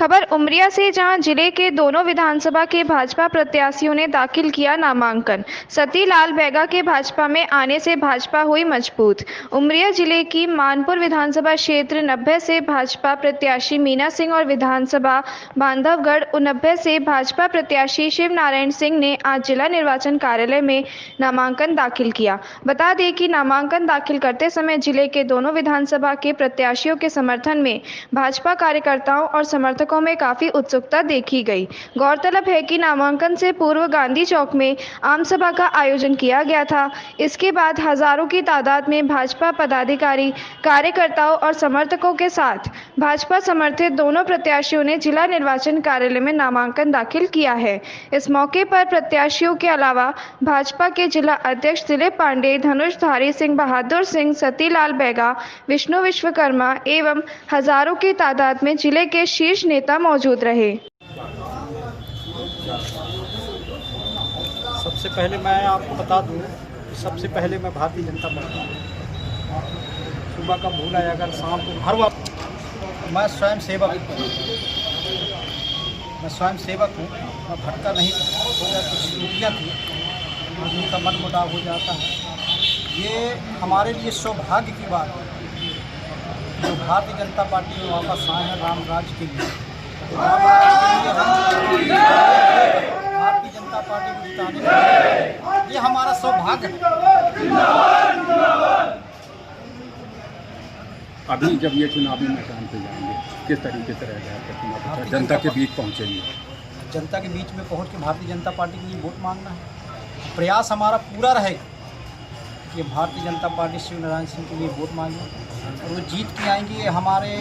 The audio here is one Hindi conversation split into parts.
खबर उमरिया से, जहां जिले के दोनों विधानसभा के भाजपा प्रत्याशियों ने दाखिल किया नामांकन। सतीलाल बैगा के भाजपा में आने से भाजपा हुई मजबूत। उमरिया जिले की मानपुर विधानसभा क्षेत्र 90 से भाजपा प्रत्याशी मीना सिंह और विधानसभा बांधवगढ़ 89 से भाजपा प्रत्याशी शिव नारायण सिंह ने आज जिला निर्वाचन कार्यालय में नामांकन दाखिल किया। बता दें कि नामांकन दाखिल करते समय जिले के दोनों विधानसभा के प्रत्याशियों के समर्थन में भाजपा कार्यकर्ताओं और समर्थकों में काफी उत्सुकता देखी गई। गौरतलब है कि नामांकन से पूर्व गांधी चौक में आम सभा का आयोजन किया गया था। इसके बाद हजारों की तादाद में भाजपा पदाधिकारी, कार्यकर्ताओं और समर्थकों के साथ भाजपा समर्थित दोनों प्रत्याशियों ने जिला निर्वाचन कार्यालय में नामांकन दाखिल किया है। इस मौके पर प्रत्याशियों के अलावा भाजपा के जिला अध्यक्ष दिलीप पांडे, धनुषधारी सिंह, बहादुर सिंह, सतीलाल बैगा, विष्णु विश्वकर्मा एवं हजारों की तादाद में जिले के शीर्ष नेता मौजूद रहे। सबसे पहले मैं आपको बता दूं कि सबसे पहले मैं भारतीय जनता पार्टी, सुबह का भूल है अगर शाम को हर वक्त मैं स्वयं सेवक हूँ। मैं भटका नहीं, हो गया कुछ त्रुटियाँ थी, आदमी का मन मुटाव हो जाता है। ये हमारे लिए सौभाग्य की बात है जो भारतीय जनता पार्टी में वापस आए हैं राम राज्य के लिए। भारतीय जनता पार्टी को जिताने के लिए ये हमारा सौभाग्य है। अभी जब ये चुनावी मैदान पे जाएंगे किस तरीके से रहेगा, जनता के बीच पहुँचेंगे? जनता के बीच में पहुंच के भारतीय जनता पार्टी के लिए वोट मांगना है। प्रयास हमारा पूरा रहेगा कि भारतीय जनता पार्टी शिव नारायण सिंह के लिए वोट मांगे और वो जीत के आएंगी। ये हमारे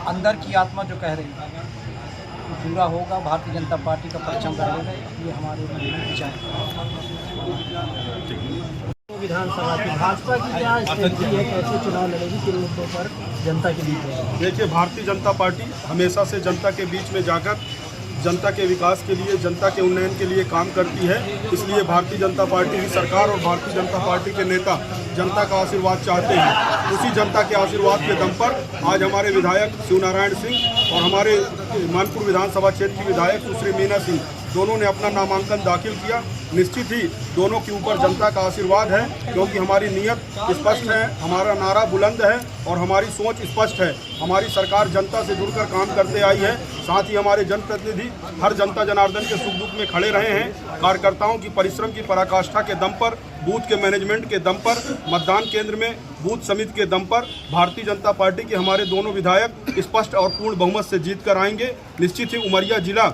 अंदर की आत्मा जो कह रही है वो पूरा होगा। भारतीय जनता पार्टी का परचम रहेगा, ये हमारे विचार। विधानसभा की भाजपा की क्या स्थिति है, कैसे चुनाव लड़ेगी, किन मुद्दों पर जनता के बीच? देखिए, भारतीय जनता पार्टी हमेशा से जनता के बीच में जाकर जनता के विकास के लिए, जनता के उन्नयन के लिए काम करती है। इसलिए भारतीय जनता पार्टी की सरकार और भारतीय जनता पार्टी के नेता जनता का आशीर्वाद चाहते हैं। उसी जनता के आशीर्वाद के दम पर आज हमारे विधायक शिव नारायण सिंह और हमारे मानपुर विधानसभा क्षेत्र की विधायक सुश्री मीना सिंह दोनों ने अपना नामांकन दाखिल किया। निश्चित ही दोनों के ऊपर जनता का आशीर्वाद है, क्योंकि हमारी नीयत स्पष्ट है, हमारा नारा बुलंद है और हमारी सोच स्पष्ट है। हमारी सरकार जनता से जुड़कर काम करते आई है। साथ ही हमारे जनप्रतिनिधि हर जनता जनार्दन के सुख दुख में खड़े रहे हैं। कार्यकर्ताओं की परिश्रम की पराकाष्ठा के दम पर, बूथ के मैनेजमेंट के दम पर, मतदान केंद्र में बूथ समिति के दम पर भारतीय जनता पार्टी के हमारे दोनों विधायक स्पष्ट और पूर्ण बहुमत से जीत कर आएंगे। निश्चित ही उमरिया जिला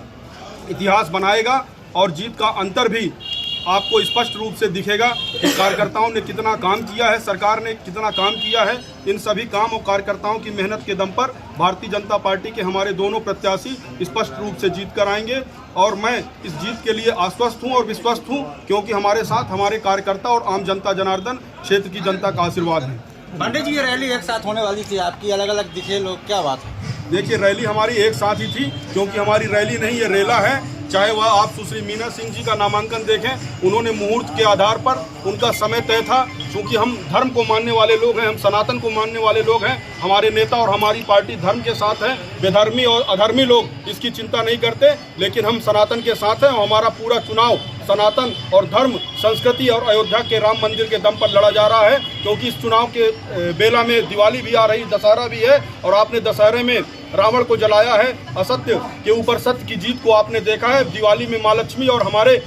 इतिहास बनाएगा और जीत का अंतर भी आपको स्पष्ट रूप से दिखेगा कि कार्यकर्ताओं ने कितना काम किया है, सरकार ने कितना काम किया है। इन सभी काम और कार्यकर्ताओं की मेहनत के दम पर भारतीय जनता पार्टी के हमारे दोनों प्रत्याशी स्पष्ट रूप से जीत कर आएंगे और मैं इस जीत के लिए आश्वस्त हूं और विश्वस्त हूं, क्योंकि हमारे साथ हमारे कार्यकर्ता और आम जनता जनार्दन क्षेत्र की जनता का आशीर्वाद है। पांडे जी, ये रैली एक साथ होने वाली थी आपकी, अलग अलग दिखे लोग, क्या बात है? देखिए, रैली हमारी एक साथ ही थी, क्योंकि हमारी रैली नहीं, ये रेला है। चाहे वह आप सुश्री मीना सिंह जी का नामांकन देखें, उन्होंने मुहूर्त के आधार पर उनका समय तय था। क्योंकि हम धर्म को मानने वाले लोग हैं, हम सनातन को मानने वाले लोग हैं। हमारे नेता और हमारी पार्टी धर्म के साथ है। बेधर्मी और अधर्मी लोग इसकी चिंता नहीं करते, लेकिन हम सनातन के साथ हैं। हमारा पूरा चुनाव सनातन और धर्म, संस्कृति और अयोध्या के राम मंदिर के दम पर लड़ा जा रहा है। क्योंकि इस चुनाव के बेला में दिवाली भी आ रही, दशहरा भी है और आपने दशहरे में रावण को जलाया है। असत्य के ऊपर सत्य की जीत को आपने देखा है। दिवाली में माँ लक्ष्मी और हमारे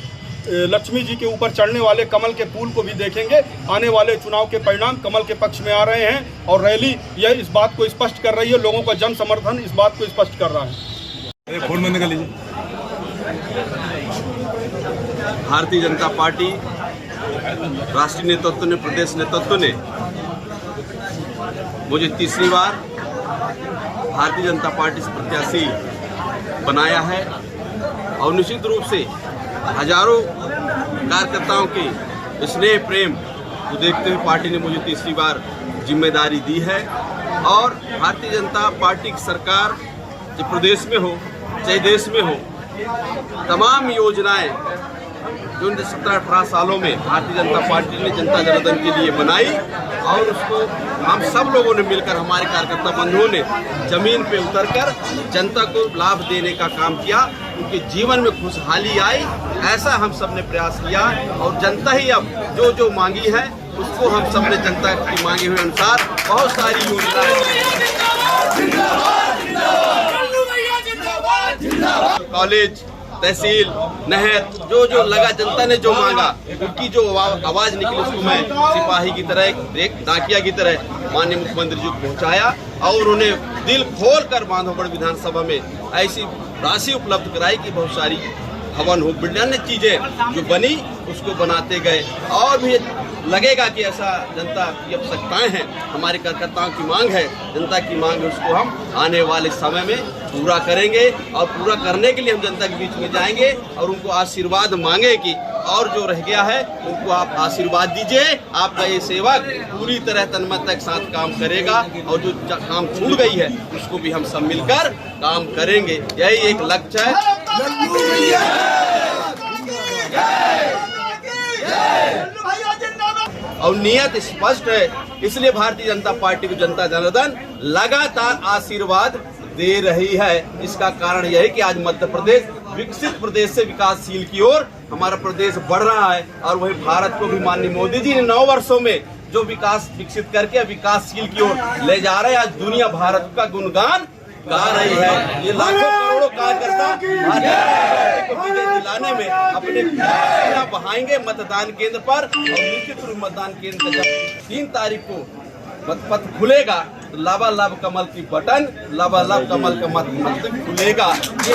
लक्ष्मी जी के ऊपर चढ़ने वाले कमल के फूल को भी देखेंगे। आने वाले चुनाव के परिणाम कमल के पक्ष में आ रहे हैं और रैली यह इस बात को स्पष्ट कर रही है, लोगों का जन समर्थन इस बात को स्पष्ट कर रहा है। भारतीय जनता पार्टी राष्ट्रीय नेतृत्व ने, प्रदेश नेतृत्व ने मुझे तीसरी बार भारतीय जनता पार्टी से प्रत्याशी बनाया है और निश्चित रूप से हजारों कार्यकर्ताओं के स्नेह प्रेम को देखते हुए पार्टी ने मुझे तीसरी बार जिम्मेदारी दी है। और भारतीय जनता पार्टी की सरकार चाहे प्रदेश में हो चाहे देश में हो, तमाम योजनाएं जो 17-18 सालों में भारतीय जनता पार्टी ने जनता जनार्दन के लिए बनाई और उसको हम सब लोगों ने मिलकर, हमारे कार्यकर्ता बंधुओं ने जमीन पे उतरकर जनता को लाभ देने का काम किया, उनके जीवन में खुशहाली आई, ऐसा हम सब ने प्रयास किया। और जनता ही अब जो जो मांगी है उसको हम सब ने जनता की मांगे हुए अनुसार बहुत सारी योजनाएं, कॉलेज, तहसील, नहर, जो जो लगा जनता ने जो मांगा, उनकी जो आवाज निकली उसको मैं सिपाही की तरह, एक डाकिया की तरह माननीय मुख्यमंत्री जी को पहुंचाया और उन्हें दिल खोल कर माधोगढ़ विधानसभा में ऐसी राशि उपलब्ध कराई कि बहुत सारी हवन हो, अन्य चीजें जो बनी उसको बनाते गए। और भी लगेगा कि ऐसा जनता की आवश्यकताएं हैं, हमारे कार्यकर्ताओं की मांग है, जनता की मांग है, उसको हम आने वाले समय में पूरा करेंगे। और पूरा करने के लिए हम जनता के बीच में जाएंगे और उनको आशीर्वाद मांगे कि और जो रह गया है उनको आप आशीर्वाद दीजिए, आपका ये सेवक पूरी तरह तन्मयता के साथ काम करेगा और जो काम छूट गई है उसको भी हम सब मिलकर काम करेंगे। यही एक लक्ष्य है। और नियत स्पष्ट है, इसलिए भारतीय जनता पार्टी को जनता जनार्दन लगातार आशीर्वाद दे रही है। इसका कारण यह है कि आज मध्य प्रदेश विकसित प्रदेश से विकासशील की ओर हमारा प्रदेश बढ़ रहा है। और वही भारत को भी माननीय मोदी जी ने 9 वर्षों में जो विकास विकसित करके विकासशील की ओर ले जा रहे हैं, आज दुनिया भारत का गुणगान गा रही है। ये लाखों करोड़ों कार्यकर्ता भारतीय को विजय दिलाने में अपने पसीना बहाएंगे मतदान केंद्र पर। और निश्चित रूप मतदान केंद्र जब 3 तारीख को मतपत्र खुलेगा तो लाभालाभ कमल की बटन, लाभालाभ कमल का मत खुलेगा। ये